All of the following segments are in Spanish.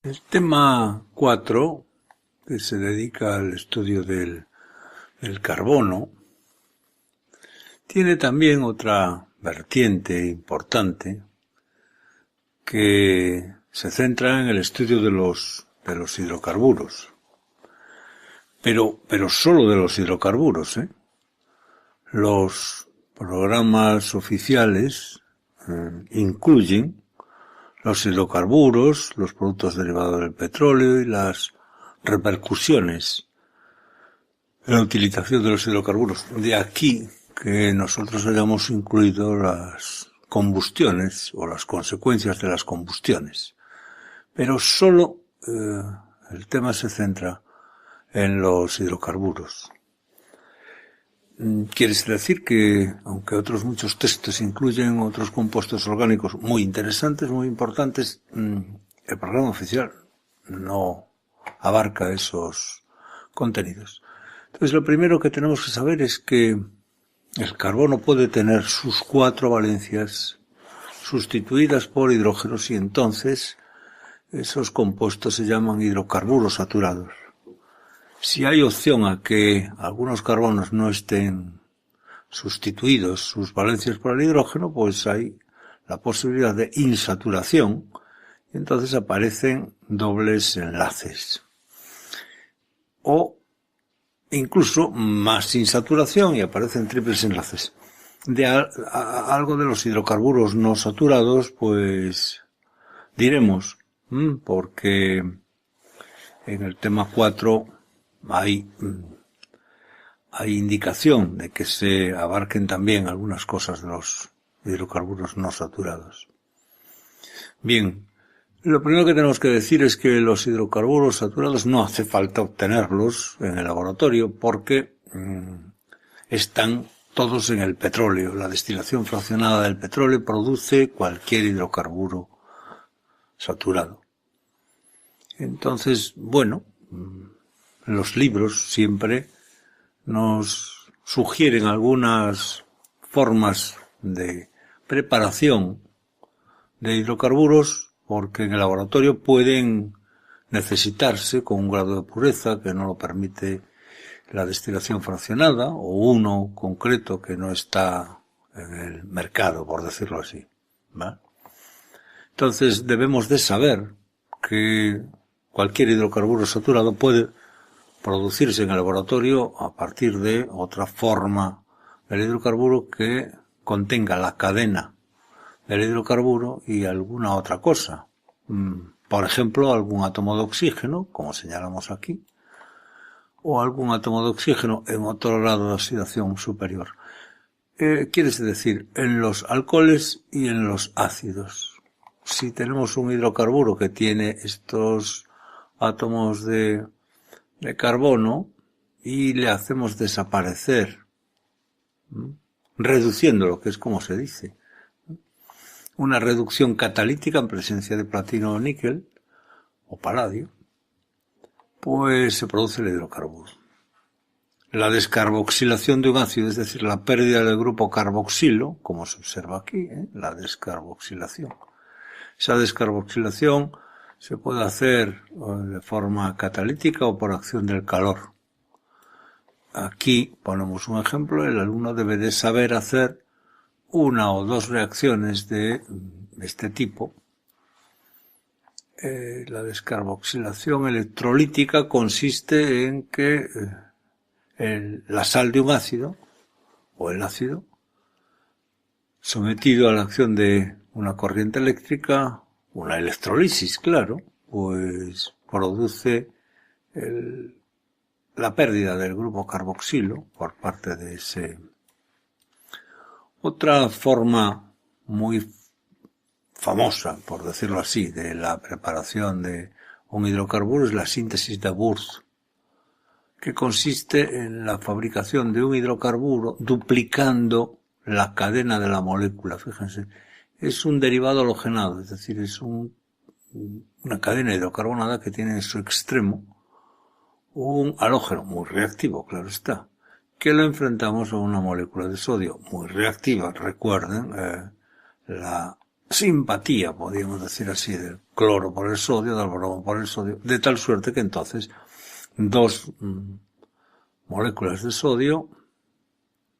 El tema 4, que se dedica al estudio del carbono, tiene también otra vertiente importante que se centra en el estudio de los hidrocarburos. Pero solo de los hidrocarburos, Los programas oficiales incluyen los hidrocarburos, los productos derivados del petróleo y las repercusiones de la utilización de los hidrocarburos. De aquí que nosotros hayamos incluido las combustiones o las consecuencias de las combustiones. Pero solo el tema se centra en los hidrocarburos. Quiere decir que, aunque otros muchos textos incluyen otros compuestos orgánicos muy interesantes, muy importantes, el programa oficial no abarca esos contenidos. Entonces, lo primero que tenemos que saber es que el carbono puede tener sus 4 valencias sustituidas por hidrógenos y entonces esos compuestos se llaman hidrocarburos saturados. Si hay opción a que algunos carbonos no estén sustituidos sus valencias por el hidrógeno, pues hay la posibilidad de insaturación y entonces aparecen dobles enlaces. O incluso más insaturación y aparecen triples enlaces. De algo de los hidrocarburos no saturados, pues diremos, porque en el tema 4 hay indicación de que se abarquen también algunas cosas de los hidrocarburos no saturados. Bien, lo primero que tenemos que decir es que los hidrocarburos saturados no hace falta obtenerlos en el laboratorio porque están todos en el petróleo. La destilación fraccionada del petróleo produce cualquier hidrocarburo saturado. Entonces, bueno, los libros siempre nos sugieren algunas formas de preparación de hidrocarburos porque en el laboratorio pueden necesitarse con un grado de pureza que no lo permite la destilación fraccionada o uno concreto que no está en el mercado, por decirlo así, ¿va? Entonces debemos de saber que cualquier hidrocarburo saturado puede producirse en el laboratorio a partir de otra forma del hidrocarburo que contenga la cadena del hidrocarburo y alguna otra cosa. Por ejemplo, algún átomo de oxígeno, como señalamos aquí, o algún átomo de oxígeno en otro grado de oxidación superior. Quiere decir, en los alcoholes y en los ácidos. Si tenemos un hidrocarburo que tiene estos átomos de carbono y le hacemos desaparecer, reduciéndolo, que es como se dice, una reducción catalítica en presencia de platino o níquel o paladio, pues se produce el hidrocarburo. La descarboxilación de un ácido, es decir, la pérdida del grupo carboxilo, como se observa aquí, la descarboxilación. Esa descarboxilación se puede hacer de forma catalítica o por acción del calor. Aquí ponemos un ejemplo. El alumno debe de saber hacer una o dos reacciones de este tipo. La descarboxilación electrolítica consiste en que la sal de un ácido, o el ácido, sometido a la acción de una corriente eléctrica, una electrolisis, claro, pues produce la pérdida del grupo carboxilo por parte de ese. Otra forma muy famosa, por decirlo así, de la preparación de un hidrocarburo es la síntesis de Wurth, que consiste en la fabricación de un hidrocarburo duplicando la cadena de la molécula. Fíjense, es un derivado halogenado, es decir, es una cadena hidrocarbonada que tiene en su extremo un halógeno muy reactivo, claro está, que lo enfrentamos a una molécula de sodio muy reactiva. Recuerden la simpatía, podríamos decir así, del cloro por el sodio, del bromo por el sodio, de tal suerte que entonces dos moléculas de sodio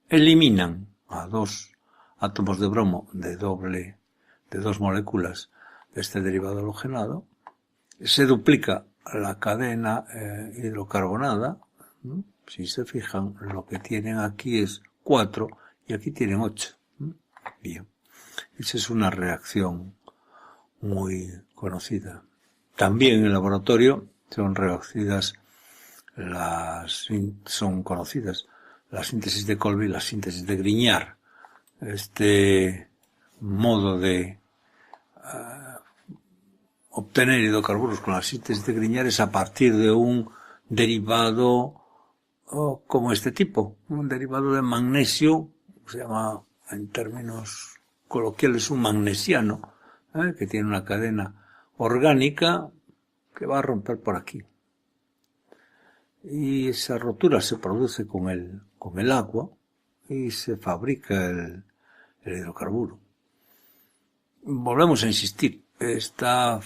eliminan a dos átomos de bromo de dos moléculas de este derivado halogenado, se duplica la cadena hidrocarbonada. Si se fijan, lo que tienen aquí es 4 y aquí tienen 8. Bien. Esa es una reacción muy conocida. También en el laboratorio son conocidas la síntesis de Colby y la síntesis de Grignard. Este modo de obtener hidrocarburos con la síntesis de Grignard es a partir de un derivado como este tipo, un derivado de magnesio, se llama en términos coloquiales un magnesiano, que tiene una cadena orgánica que va a romper por aquí. Y esa rotura se produce con el agua y se fabrica el hidrocarburo. Volvemos a insistir, esta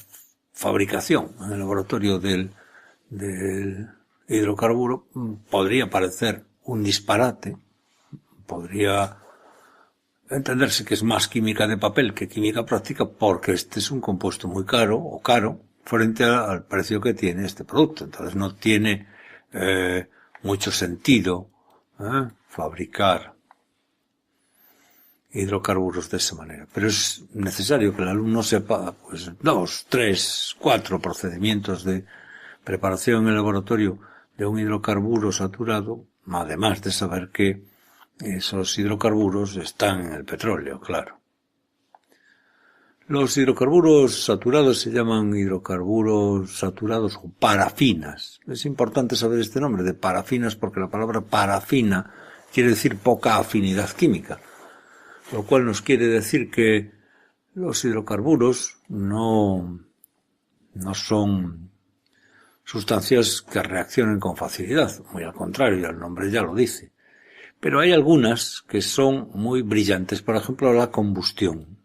fabricación en el laboratorio del hidrocarburo podría parecer un disparate, podría entenderse que es más química de papel que química práctica, porque este es un compuesto muy caro frente al precio que tiene este producto. Entonces no tiene mucho sentido fabricar hidrocarburos de esa manera. Pero es necesario que el alumno sepa 2, 3, 4 procedimientos de preparación en el laboratorio de un hidrocarburo saturado, además de saber que esos hidrocarburos están en el petróleo, claro. Los hidrocarburos saturados se llaman hidrocarburos saturados o parafinas. Es importante saber este nombre de parafinas porque la palabra parafina quiere decir poca afinidad química, lo cual nos quiere decir que los hidrocarburos no son sustancias que reaccionen con facilidad, muy al contrario, el nombre ya lo dice. Pero hay algunas que son muy brillantes, por ejemplo la combustión.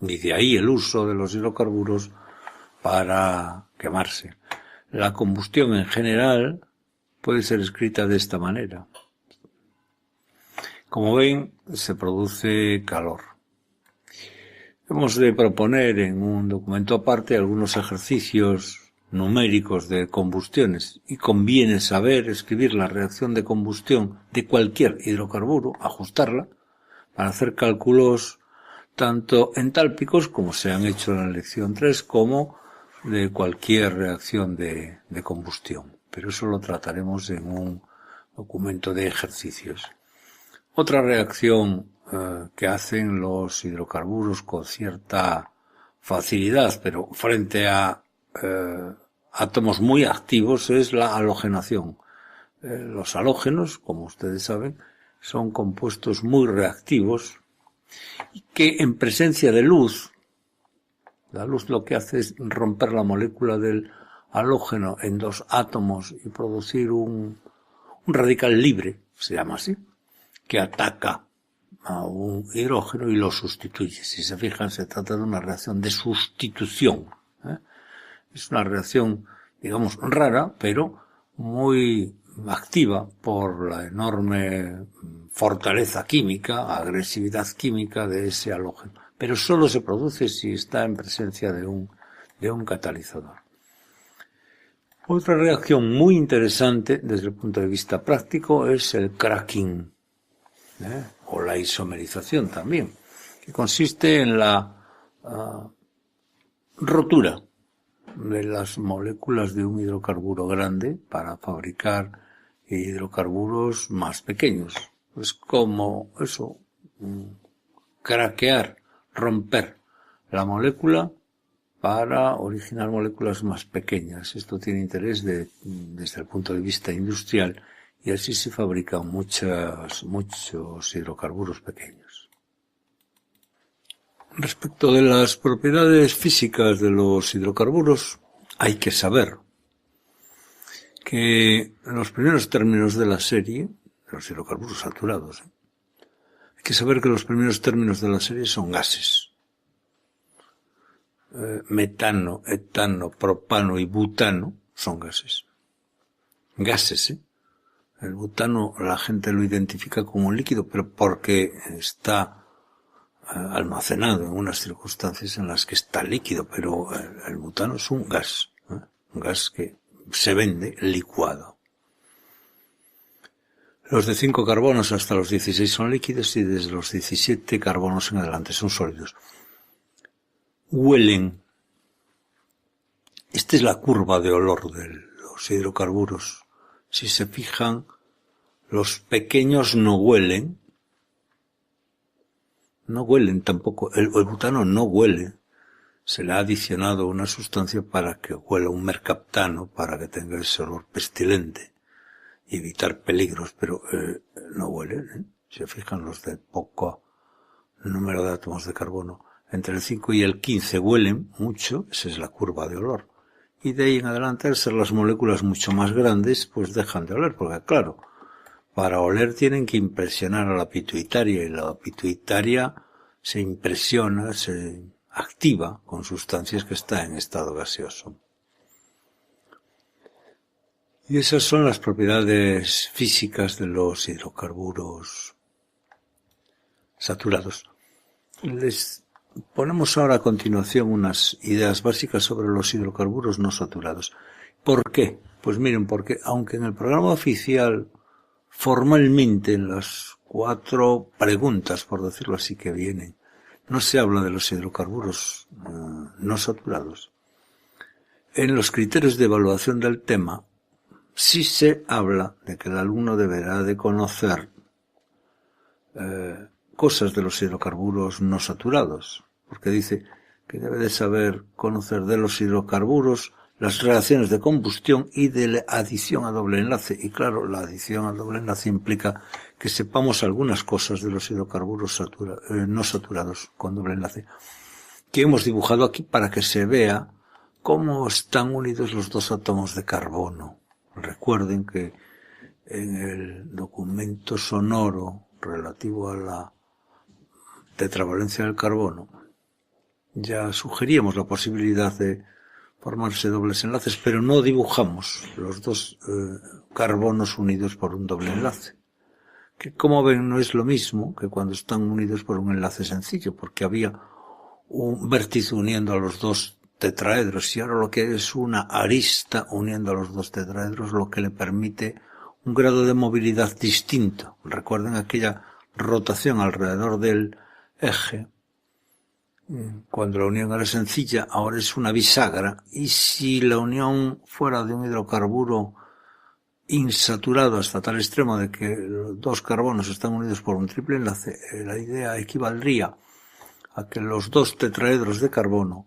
Y de ahí el uso de los hidrocarburos para quemarse. La combustión en general puede ser escrita de esta manera. Como ven, se produce calor. Hemos de proponer en un documento aparte algunos ejercicios numéricos de combustiones y conviene saber escribir la reacción de combustión de cualquier hidrocarburo, ajustarla, para hacer cálculos tanto entálpicos, como se han hecho en la lección 3, como de cualquier reacción de combustión. Pero eso lo trataremos en un documento de ejercicios. Otra reacción que hacen los hidrocarburos con cierta facilidad, pero frente a átomos muy activos, es la halogenación. Los halógenos, como ustedes saben, son compuestos muy reactivos que en presencia de luz, la luz lo que hace es romper la molécula del halógeno en dos átomos y producir un radical libre, se llama así, que ataca a un hidrógeno y lo sustituye. Si se fijan, se trata de una reacción de sustitución. Es una reacción, digamos, rara, pero muy activa por la enorme fortaleza química, agresividad química de ese halógeno. Pero solo se produce si está en presencia de un catalizador. Otra reacción muy interesante desde el punto de vista práctico es el cracking, o la isomerización también, que consiste en la rotura de las moléculas de un hidrocarburo grande para fabricar hidrocarburos más pequeños. Es como eso, craquear, romper la molécula para originar moléculas más pequeñas. Esto tiene interés desde el punto de vista industrial y así se fabrican muchos hidrocarburos pequeños. Respecto de las propiedades físicas de los hidrocarburos, hay que saber que en los primeros términos de la serie, de los hidrocarburos saturados, hay que saber que los primeros términos de la serie son gases. metano, etano, propano y butano son gases. Gases, ¿eh? El butano la gente lo identifica como un líquido, pero porque está almacenado en unas circunstancias en las que está líquido, pero el butano es un gas que se vende licuado. Los de 5 carbonos hasta los 16 son líquidos y desde los 17 carbonos en adelante son sólidos. Huelen. Esta es la curva de olor de los hidrocarburos. Si se fijan, los pequeños no huelen. No huelen tampoco. El butano no huele. Se le ha adicionado una sustancia para que huela un mercaptano, para que tenga ese olor pestilente y evitar peligros, pero no huelen, ¿eh? Si se fijan, los de poco número de átomos de carbono, entre el 5 y el 15 huelen mucho, esa es la curva de olor. Y de ahí en adelante, al ser las moléculas mucho más grandes, pues dejan de oler, porque claro, para oler tienen que impresionar a la pituitaria, y la pituitaria se impresiona, se activa con sustancias que están en estado gaseoso. Y esas son las propiedades físicas de los hidrocarburos saturados. Les ponemos ahora a continuación unas ideas básicas sobre los hidrocarburos no saturados. ¿Por qué? Pues miren, porque aunque en el programa oficial formalmente en las 4 preguntas, por decirlo así, que vienen, no se habla de los hidrocarburos no saturados, en los criterios de evaluación del tema sí se habla de que el alumno deberá de conocer cosas de los hidrocarburos no saturados, porque dice que debe de saber conocer de los hidrocarburos las reacciones de combustión y de la adición a doble enlace. Y claro, la adición a doble enlace implica que sepamos algunas cosas de los hidrocarburos no saturados con doble enlace, que hemos dibujado aquí para que se vea cómo están unidos los dos átomos de carbono. Recuerden que en el documento sonoro relativo a la tetravalencia del carbono ya sugeríamos la posibilidad de formarse dobles enlaces, pero no dibujamos los dos carbonos unidos por un doble enlace, que como ven no es lo mismo que cuando están unidos por un enlace sencillo, porque había un vértice uniendo a los dos tetraedros y ahora lo que es una arista uniendo a los dos tetraedros, lo que le permite un grado de movilidad distinto. Recuerden aquella rotación alrededor del eje. Cuando la unión era sencilla, ahora es una bisagra, y si la unión fuera de un hidrocarburo insaturado hasta tal extremo de que los dos carbonos están unidos por un triple enlace, la idea equivaldría a que los dos tetraedros de carbono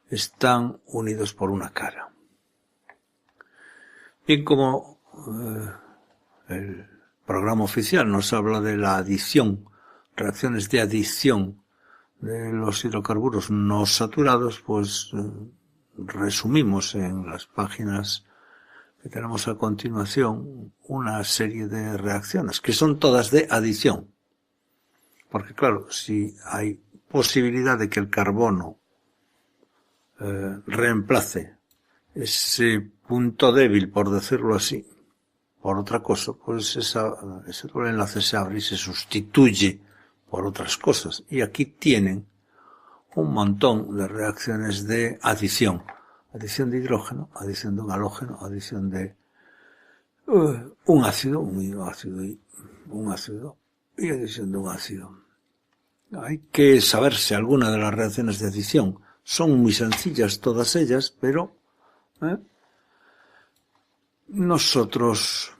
están unidos por una cara. Bien, como el programa oficial nos habla de la adición, reacciones de adición de los hidrocarburos no saturados, pues resumimos en las páginas que tenemos a continuación una serie de reacciones que son todas de adición, porque claro, si hay posibilidad de que el carbono reemplace ese punto débil, por decirlo así, por otra cosa, pues ese doble enlace se abre y se sustituye por otras cosas. Y aquí tienen un montón de reacciones de adición. Adición de hidrógeno, adición de un halógeno, adición de un ácido, un ácido y adición de un ácido. Hay que saberse alguna de las reacciones de adición. Son muy sencillas todas ellas, pero nosotros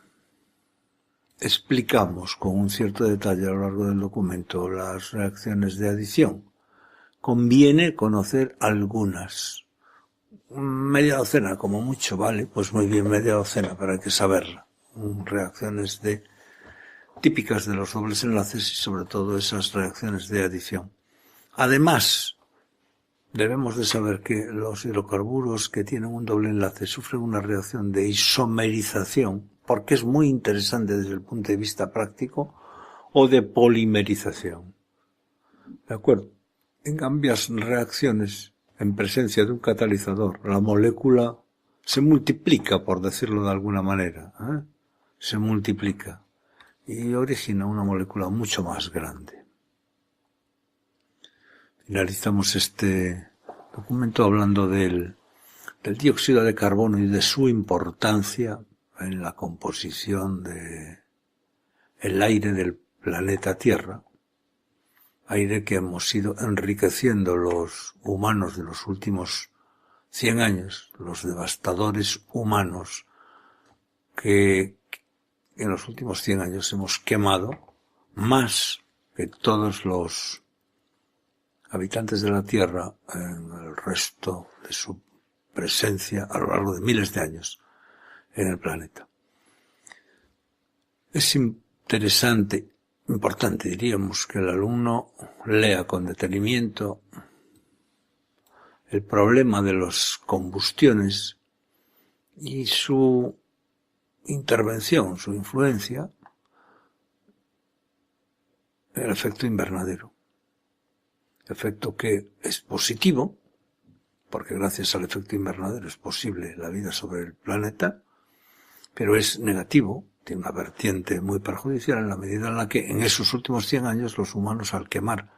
explicamos con un cierto detalle a lo largo del documento las reacciones de adición. Conviene conocer algunas. Media docena, como mucho, vale, pues muy bien, media docena, pero hay que saberla. Reacciones típicas de los dobles enlaces y sobre todo esas reacciones de adición. Además, debemos de saber que los hidrocarburos que tienen un doble enlace sufren una reacción de isomerización, porque es muy interesante desde el punto de vista práctico, o de polimerización. ¿De acuerdo? En ambas reacciones en presencia de un catalizador, la molécula se multiplica, por decirlo de alguna manera, se multiplica y origina una molécula mucho más grande. Finalizamos este documento hablando del dióxido de carbono y de su importancia en la composición del aire del planeta Tierra, aire que hemos ido enriqueciendo los humanos de los últimos 100 años, los devastadores humanos que en los últimos 100 años hemos quemado más que todos los habitantes de la Tierra en el resto de su presencia a lo largo de miles de años en el planeta. Es interesante, importante diríamos, que el alumno lea con detenimiento el problema de las combustiones y su intervención, su influencia en el efecto invernadero. Efecto que es positivo, porque gracias al efecto invernadero es posible la vida sobre el planeta, pero es negativo, tiene una vertiente muy perjudicial en la medida en la que en esos últimos 100 años los humanos, al quemar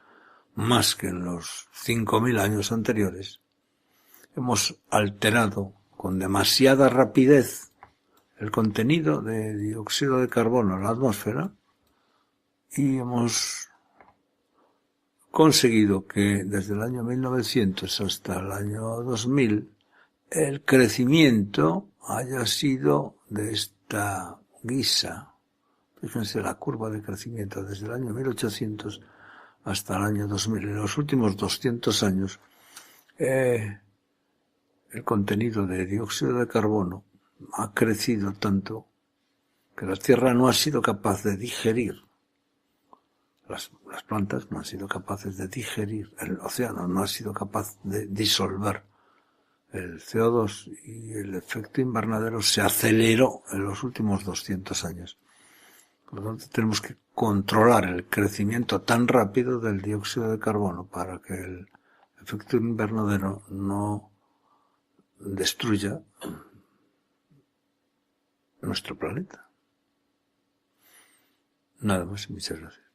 más que en los 5.000 años anteriores, hemos alterado con demasiada rapidez el contenido de dióxido de carbono en la atmósfera y hemos conseguido que desde el año 1900 hasta el año 2000 el crecimiento haya sido de esta guisa. Fíjense la curva de crecimiento desde el año 1800 hasta el año 2000. En los últimos 200 años el contenido de dióxido de carbono ha crecido tanto que la Tierra no ha sido capaz de digerir. Las plantas no han sido capaces de digerir, el océano no ha sido capaz de disolver el CO2 y el efecto invernadero se aceleró en los últimos 200 años. Por lo tanto, tenemos que controlar el crecimiento tan rápido del dióxido de carbono para que el efecto invernadero no destruya nuestro planeta. Nada más y muchas gracias.